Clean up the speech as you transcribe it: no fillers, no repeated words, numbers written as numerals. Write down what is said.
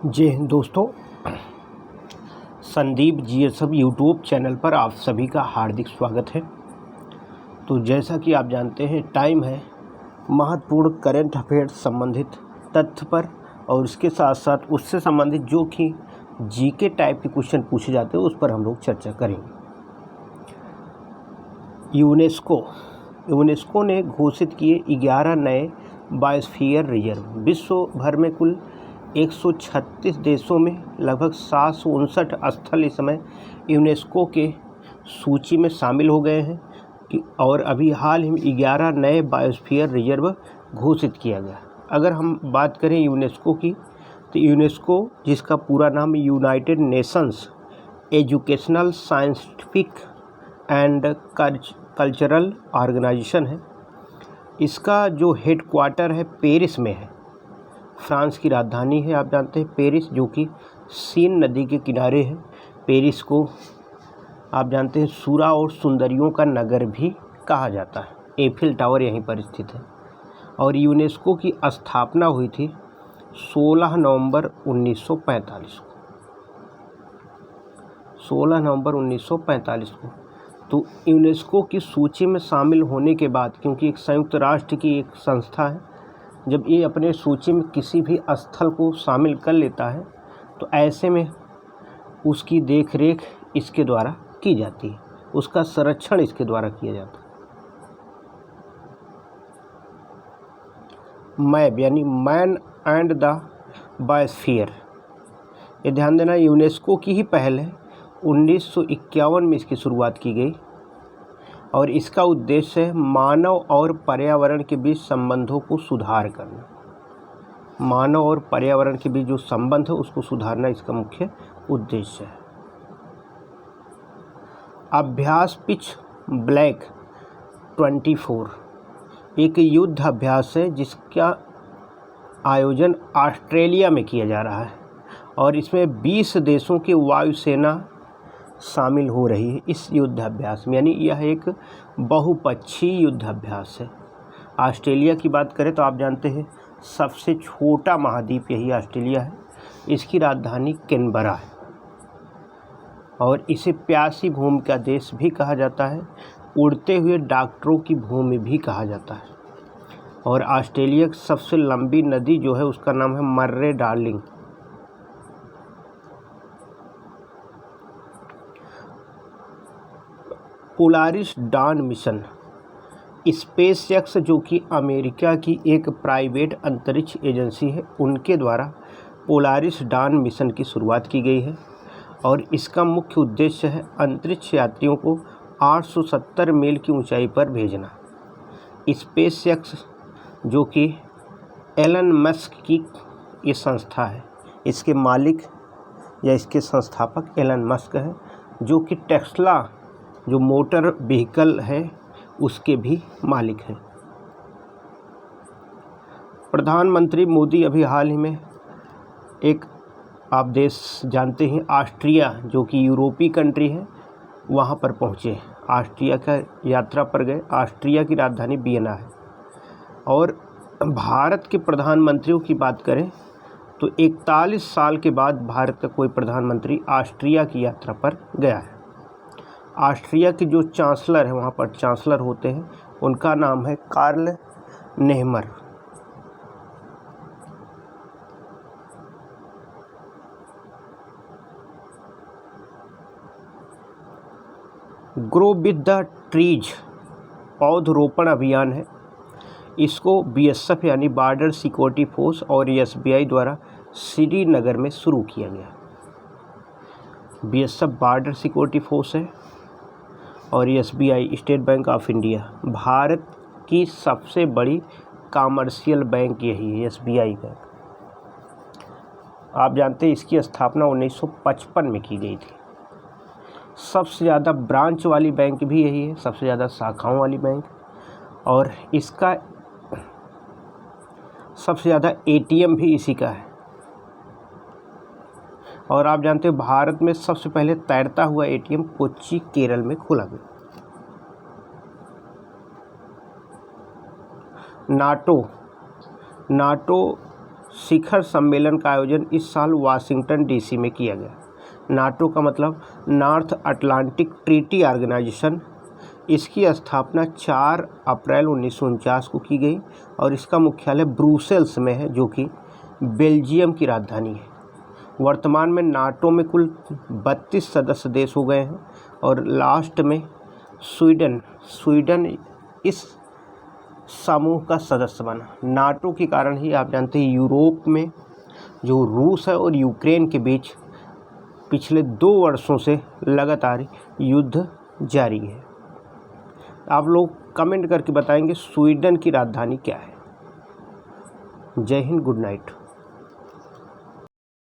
जय हिंद दोस्तों। Sandeep GSF YouTube channel पर आप सभी का हार्दिक स्वागत है। तो जैसा कि आप जानते हैं, टाइम है महत्वपूर्ण करंट अफेयर्स संबंधित तथ्य पर, और इसके साथ साथ उससे संबंधित जो कि जीके टाइप के क्वेश्चन पूछे जाते हैं उस पर हम लोग चर्चा करेंगे। यूनेस्को ने घोषित किए 11 नए बायोस्फीयर रिजर्व। विश्व भर में कुल 136 देशों में लगभग 759 स्थल इस समय यूनेस्को के सूची में शामिल हो गए हैं और अभी हाल ही में 11 नए बायोस्फीयर रिजर्व घोषित किया गया। अगर हम बात करें यूनेस्को की, तो यूनेस्को, जिसका पूरा नाम United Nations Educational Scientific and Cultural Organization है, इसका जो हेडक्वार्टर है पेरिस में है। फ्रांस की राजधानी है, आप जानते हैं, पेरिस, जो कि सीन नदी के किनारे है। पेरिस को आप जानते हैं सूरा और सुंदरियों का नगर भी कहा जाता है। एफिल टावर यहीं पर स्थित है। और यूनेस्को की स्थापना हुई थी 16 नवंबर 1945 को। 16 नवंबर 1945 को। तो यूनेस्को की सूची में शामिल होने के बाद, क्योंकि एक संयुक्त राष्ट्र की एक संस्था है, जब ये अपने सूची में किसी भी स्थल को शामिल कर लेता है तो ऐसे में उसकी देखरेख इसके द्वारा की जाती है, उसका संरक्षण इसके द्वारा किया जाता है। मैप यानी मैन एंड द बायोस्फीयर, ये ध्यान देना, यूनेस्को की ही पहल है। 1951 में इसकी शुरुआत की गई और इसका उद्देश्य है मानव और पर्यावरण के बीच संबंधों को सुधार करना। मानव और पर्यावरण के बीच जो संबंध है उसको सुधारना इसका मुख्य उद्देश्य है। अभ्यास पिच ब्लैक 24 एक युद्ध अभ्यास है जिसका आयोजन ऑस्ट्रेलिया में किया जा रहा है और इसमें 20 देशों की वायुसेना शामिल हो रही है इस युद्ध अभ्यास में। यानी यह एक बहुपक्षीय युद्ध अभ्यास है। ऑस्ट्रेलिया की बात करें तो आप जानते हैं सबसे छोटा महाद्वीप यही ऑस्ट्रेलिया है। इसकी राजधानी कैनबरा है और इसे प्यासी भूमि का देश भी कहा जाता है, उड़ते हुए डॉक्टरों की भूमि भी कहा जाता है। और ऑस्ट्रेलिया की सबसे लंबी नदी जो है उसका नाम है Murray Darling. Polaris Dawn mission, SpaceX जो कि अमेरिका की एक प्राइवेट अंतरिक्ष एजेंसी है, उनके द्वारा पोलारिस डॉन मिशन की शुरुआत की गई है और इसका मुख्य उद्देश्य है अंतरिक्ष यात्रियों को 870 मील की ऊंचाई पर भेजना। स्पेसएक्स जो कि एलन मस्क की ये संस्था है, इसके मालिक या इसके संस्थापक एलन मस्क है, जो कि टेस्ला जो मोटर व्हीकल है उसके भी मालिक हैं। प्रधानमंत्री मोदी अभी हाल ही में एक, आप देश जानते हैं, ऑस्ट्रिया जो कि यूरोपीय कंट्री है, वहाँ पर पहुँचे। ऑस्ट्रिया का यात्रा पर गए। ऑस्ट्रिया की राजधानी वियना है। और भारत के प्रधानमंत्रियों की बात करें तो 41 साल के बाद भारत का कोई प्रधानमंत्री ऑस्ट्रिया की यात्रा पर गया है। ऑस्ट्रिया के जो चांसलर है, वहाँ पर चांसलर होते हैं, उनका नाम है Karl Nehammer. Grow with the trees पौधरोपण अभियान है। इसको बीएसएफ यानी बॉर्डर सिक्योरिटी फोर्स और एसबीआई द्वारा श्रीनगर में शुरू किया गया। बीएसएफ बॉर्डर सिक्योरिटी फोर्स है और SBI state bank of India, Bharat की सबसे बड़ी कॉमर्शियल बैंक यही है, एसबीआई बैंक। आप जानते हैं इसकी स्थापना 1955 में की गई थी। सबसे ज़्यादा ब्रांच वाली बैंक भी यही है, सबसे ज़्यादा शाखाओं वाली बैंक, और इसका सबसे ज़्यादा एटीएम भी इसी का है। और आप जानते हैं भारत में सबसे पहले तैरता हुआ एटीएम कोच्चि केरल में खोला गया। नाटो शिखर सम्मेलन का आयोजन इस साल वाशिंगटन डीसी में किया गया। नाटो का मतलब नॉर्थ अटलांटिक ट्रीटी ऑर्गेनाइजेशन। इसकी स्थापना 4 अप्रैल 1949 को की गई और इसका मुख्यालय ब्रुसेल्स में है, जो कि बेल्जियम की राजधानी है। वर्तमान में नाटो में कुल 32 सदस्य देश हो गए हैं और लास्ट में स्वीडन इस समूह का सदस्य बना। नाटो के कारण ही आप जानते हैं यूरोप में जो रूस है और यूक्रेन के बीच पिछले 2 वर्षों से लगातार युद्ध जारी है। आप लोग कमेंट करके बताएंगे स्वीडन की राजधानी क्या है। जय हिंद, गुड नाइट।